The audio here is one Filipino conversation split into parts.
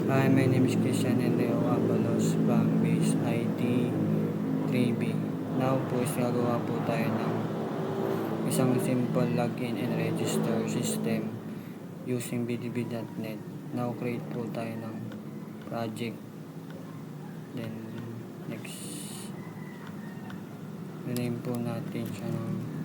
Hi, my name is Christian Enreo Abalos from base IT 3B. Now po is gagawa po tayo ng isang simple login and register system using bdb.net. Now create po tayo ng project. Then next, rename po natin siya ng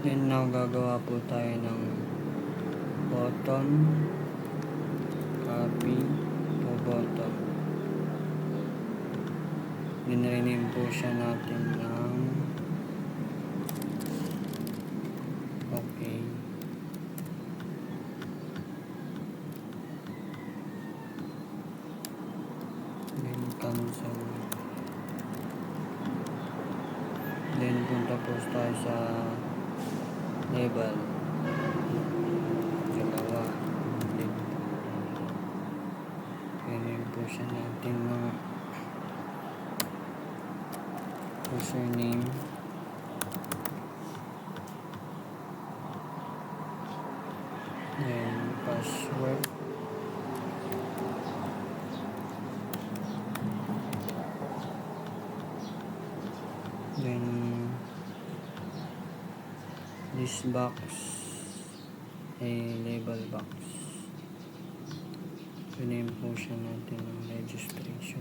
then now gagawa po tayo ng button, copy o button. Then rename po siya natin ng okay. Then cancel. Then punta po tayo sa label. Dalawa. Then rename po siya natin ng username. Then password. Then this box ay label box. Rename po siya natin ng registration.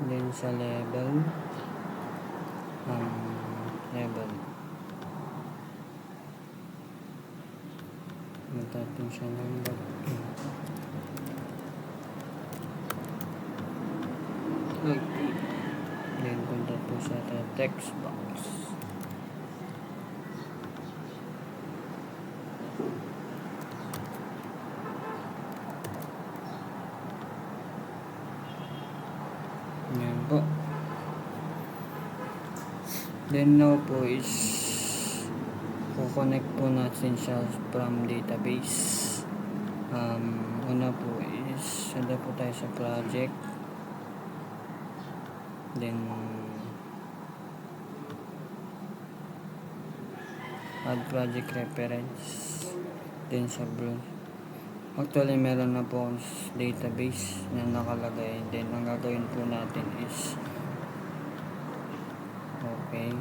Then sa label, label. Magtatong siya ng login. Then punta po sa text box. Yan po. Then now po is kukonect po natin siya from database. Una po is sanda po tayo sa project. Then add project reference. Then sa actually meron na po database na nakalagay. Then ang gagawin po natin is okay.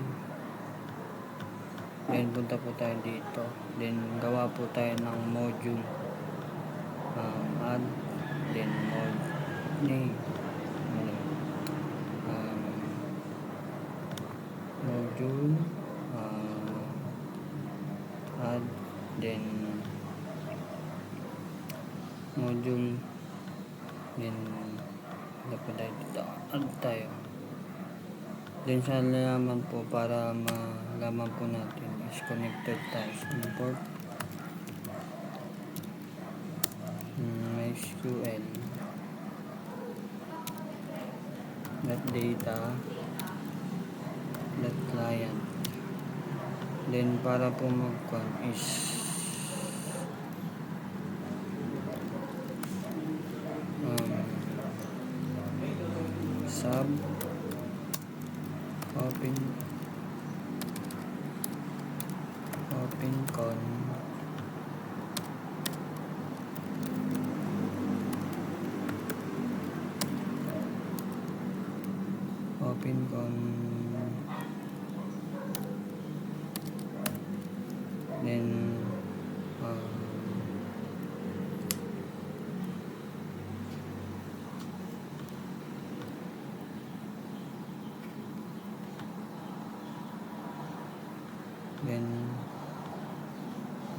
Then punta po tayo dito. Then gawa po tayo ng module. Add. Then name. Module. Add. Then module. Then dapat tayo dito. Add tayo. Then sa laman po para malaman po natin is connected tayo. Import MySQL .data .client. Then para po mag-con is sub open OpenCon, then then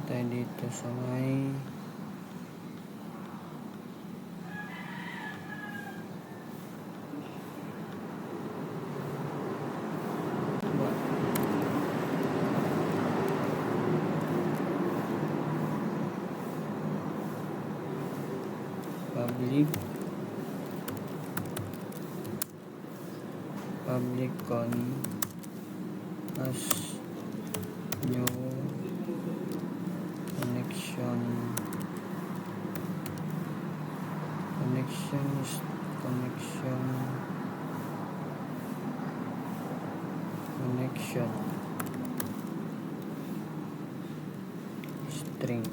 tayo dito sa may public con as new connection string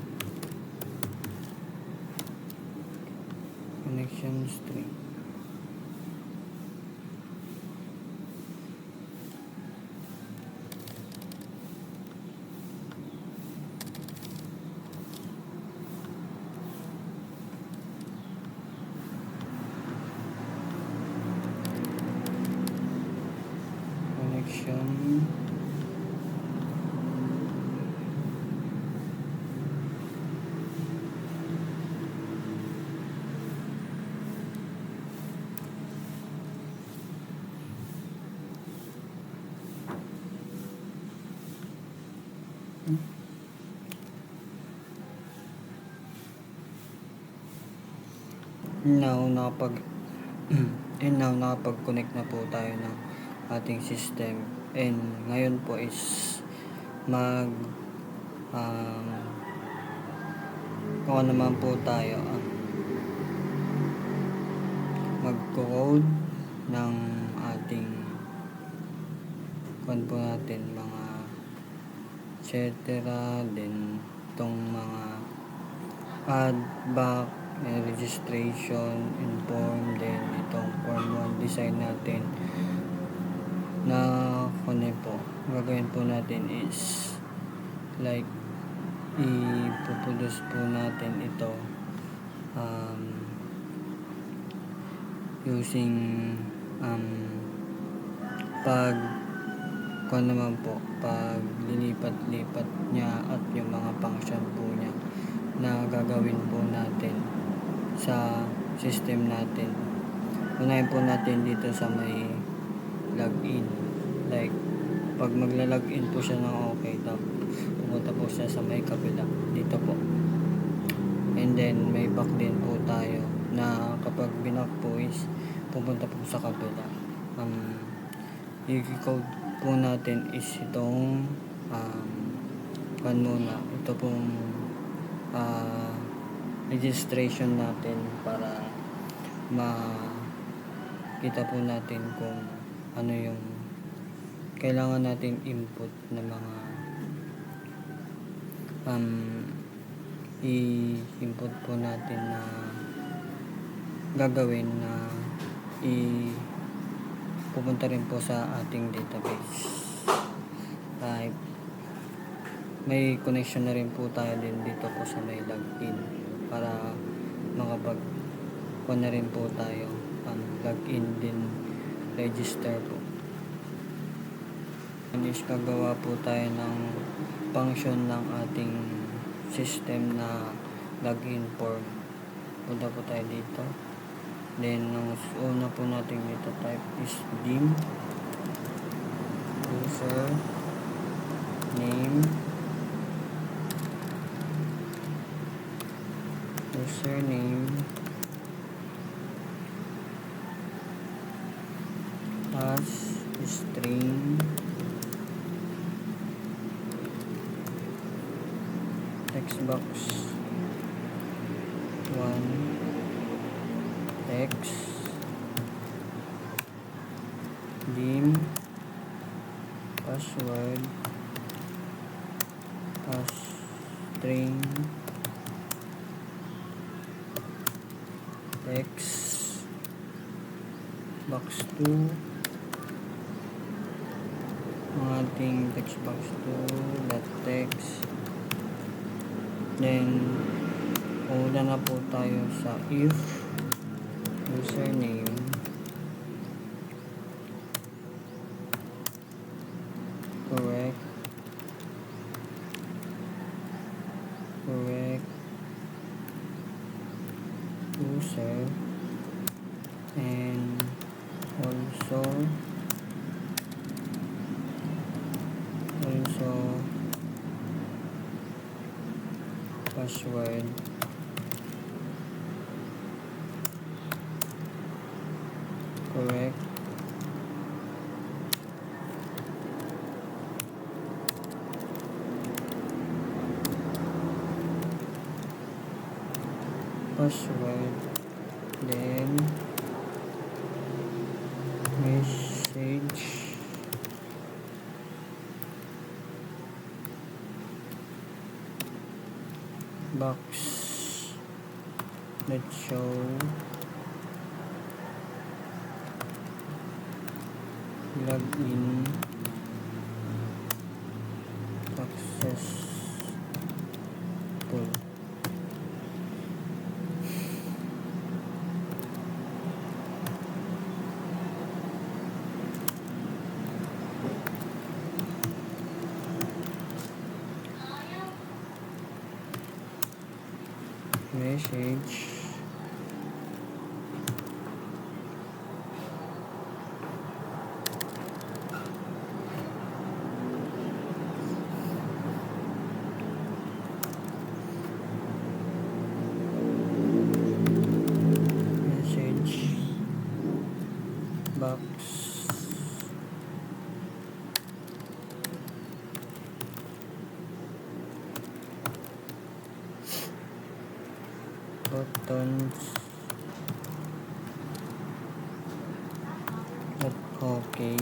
connection string. Now nakapag-connect na po tayo ng ating system, and ngayon po is kung ano naman po tayo mag-code ng ating kung po natin mga etc. Then itong mga add back and registration inform, then itong form 1 design natin na kung po gagawin po natin is like ipuproduce po natin ito using pag kung naman po pag lilipat-lipat niya at yung mga function po niya na gagawin po natin sa system natin. Unahin po natin dito sa may login, like pag magla-login po siya ng okay, tapos pumunta po siya sa may kabila dito po, and then may back din po tayo na kapag binak po is pupunta po sa kabila. I-code po natin is itong ito pong registration natin para makita po natin kung ano yung kailangan natin input na mga i-input po natin na gagawin na pupunta rin po sa ating database. May connection na rin po tayo din dito po sa may login para makapag-on na rin po tayo login din register po. Is gagawa po tayo ng function ng ating system na login form. Punta po tayo dito, then ang una po natin dito type is dim user name as string text box 1 text dim password string text box 2 ang ating text box 2 dot text. Then una na po tayo sa if username correct user and also password correct password, then message box that show login successful. Message box buttons at okay.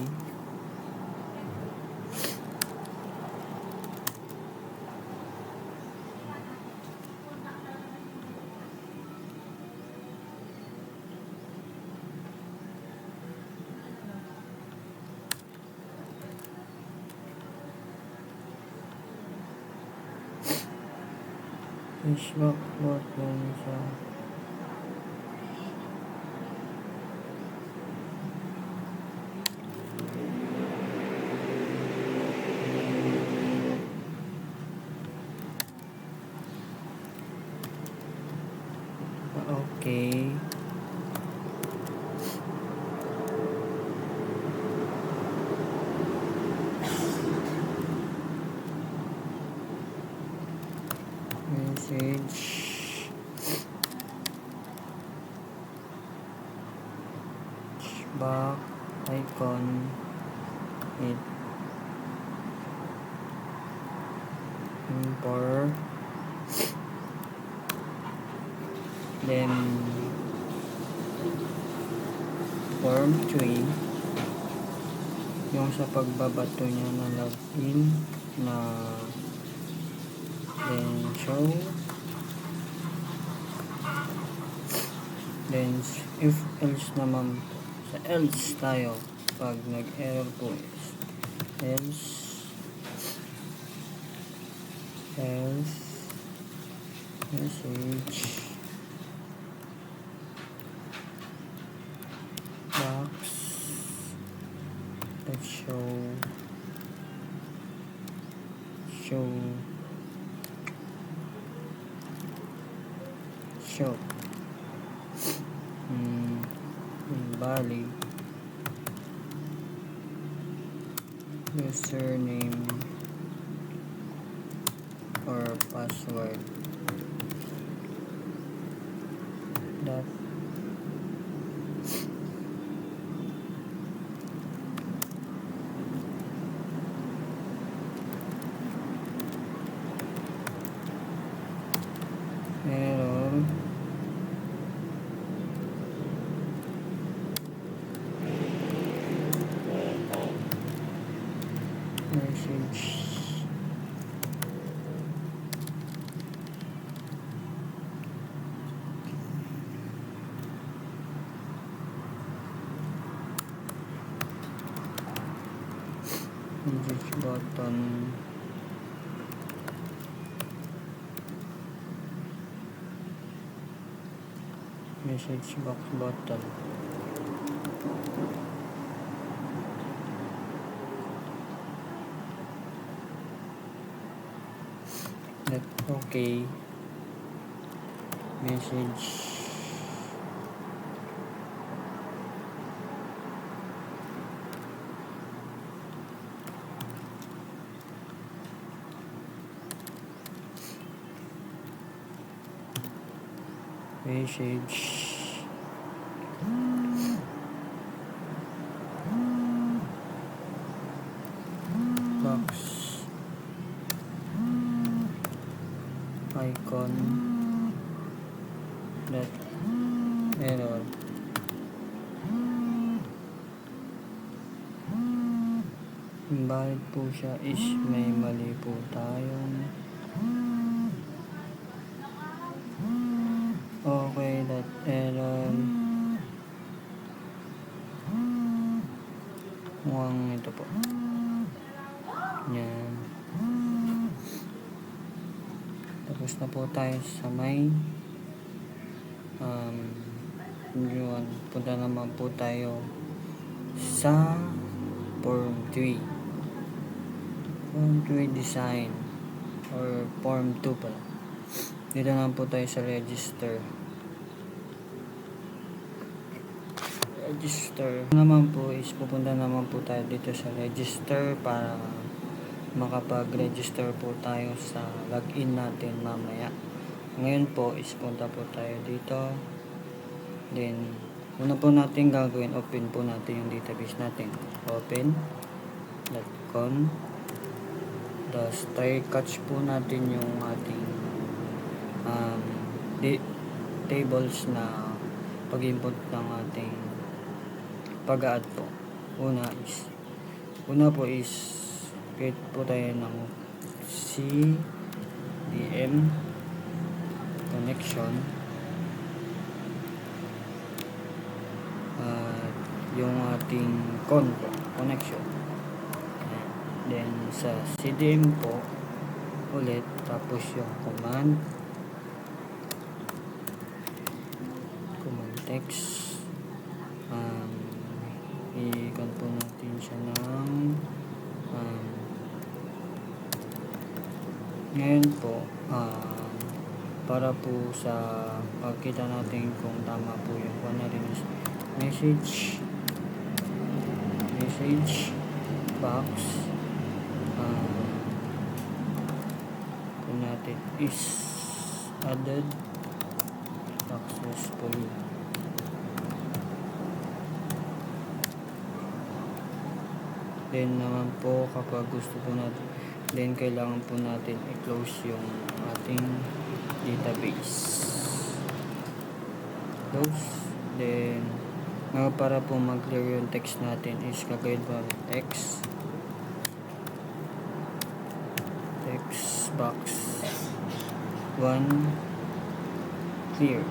Facebook button sa okay. Message back icon it import then form 3 yung sa pagbabato niya na login na then show then if else naman sa else tayo pag nag-error po is else message box that show invalid username or password that error message button, message box button. Okay, message. Box icon that error. Bakit po siya is may mali po tayong okay, that error. Mukhang ito po. Yan. Tapos na po tayo sa may yun. Punta naman po tayo sa form 3 design or form 2 pala. Dito naman po tayo sa register naman po is pupunta naman po tayo dito sa register para makapag-register po tayo sa login natin mamaya. Ngayon po is punta po tayo dito, then una po natin gagawin, open po natin yung database natin. Open.com. Tapos try-catch po natin yung ating tables na pag-input ng ating pag-add po. Una po is create po tayo ng CDM connection at yung ating connection. Then sa CDM po ulit, tapos yung command text, i-con po natin siya ng ngayon po para po sa pagkita natin kung tama po yung message box kung natin is added successfully. Then naman po kapag gusto po natin, then kailangan po natin i-close yung ating database. Close. Then para po mag-clear yung text natin is gagawin po text box 1 clear.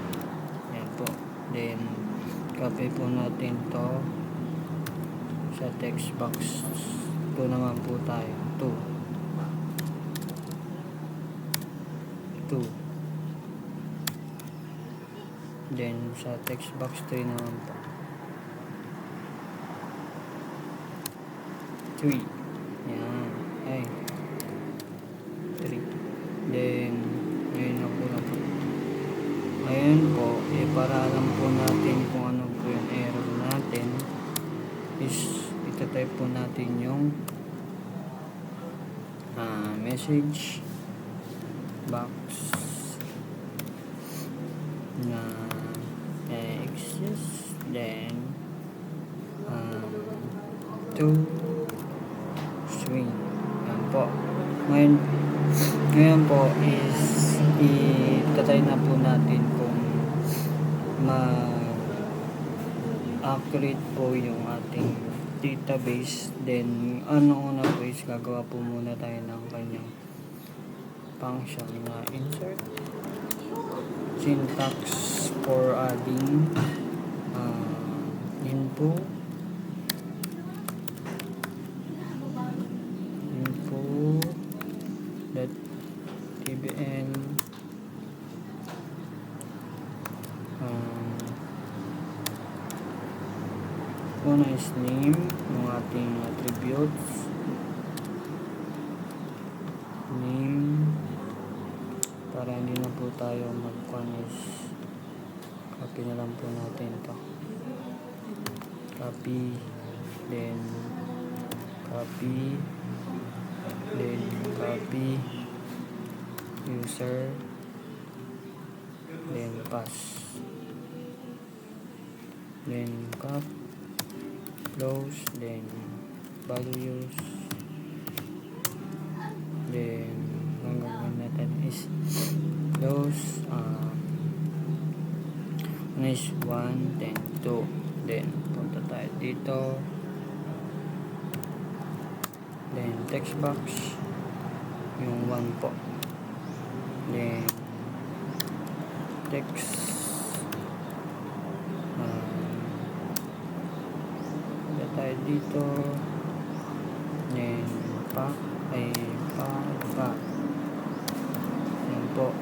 Yan po. Then copy po natin to sa text box. Ito naman po tayo 2. Then sa text box 3 naman po 3. Yan. Ay 3. Then ngayon po para alam po natin kung ano po yung error natin is itatype po natin yung message box na exist, then to string. Yan po. Ngayon po is itatry na po natin kung accurate po yung ating database. Then una po is gagawa po muna tayo ng kanyang function na insert syntax for adding info BBL, una is name ng ating attributes, name, para hindi na po tayo mag-is copy na lang po natin to, copy, then copy, then copy, user, then pass, then close, then values, then ang gagawin natin is close, is 1, then 2, then punta tayo dito, then text box yung 1 po, then text, punta tayo dito, then pack, yan po,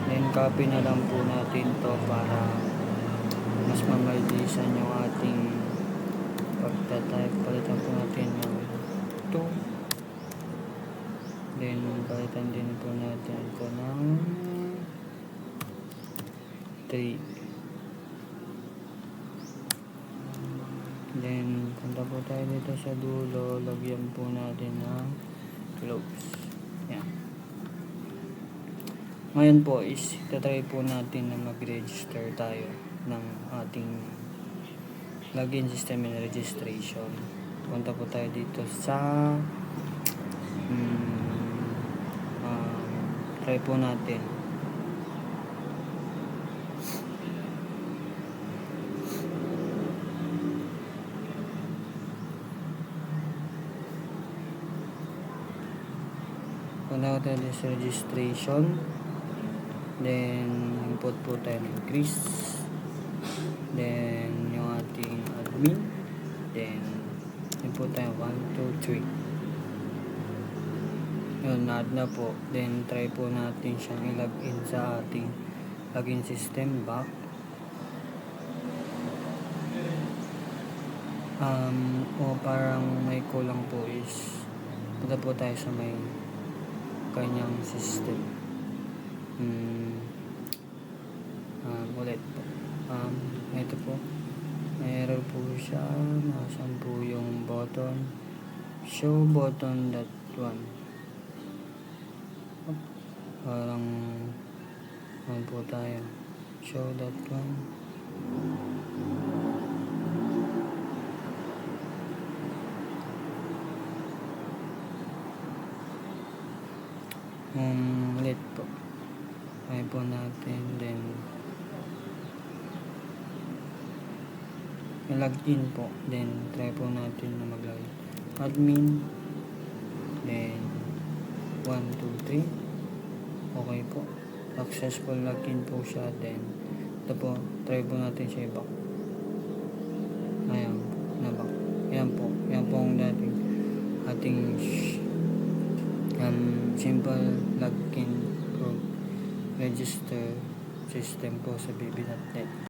then copy na lang po natin to para mas mamalisan yung ating pagtatype. Palitan po natin ng 2, then palitan din po natin ito ng 3, then punta po tayo dito sa dulo, lagyan po natin ng close. Yan. Ngayon po is tatry po natin na mag-register tayo ng ating login system and registration. Punta po tayo dito sa try po natin. Punta po tayo sa registration. Then input po tayo ng Chris, then yung ating admin, then input tayo 1, 2, 3, yun, add na po. Then try po natin siyang i-login sa ating login system back. O parang may kulang po is punta po tayo sa may kanyang system. Ulit po. Ito po. May error po siya. Nasaan po yung button? Show button that one. Parang po tayo. Show that one. Ulit po. Try po natin, then login po, then try po natin na mag-login admin, then 1, 2, 3, okay po, successful login po siya. Then ito po, try po natin siya i-back. Ayan, na-back. Yan po ang ating simple login register system po sa BB.net.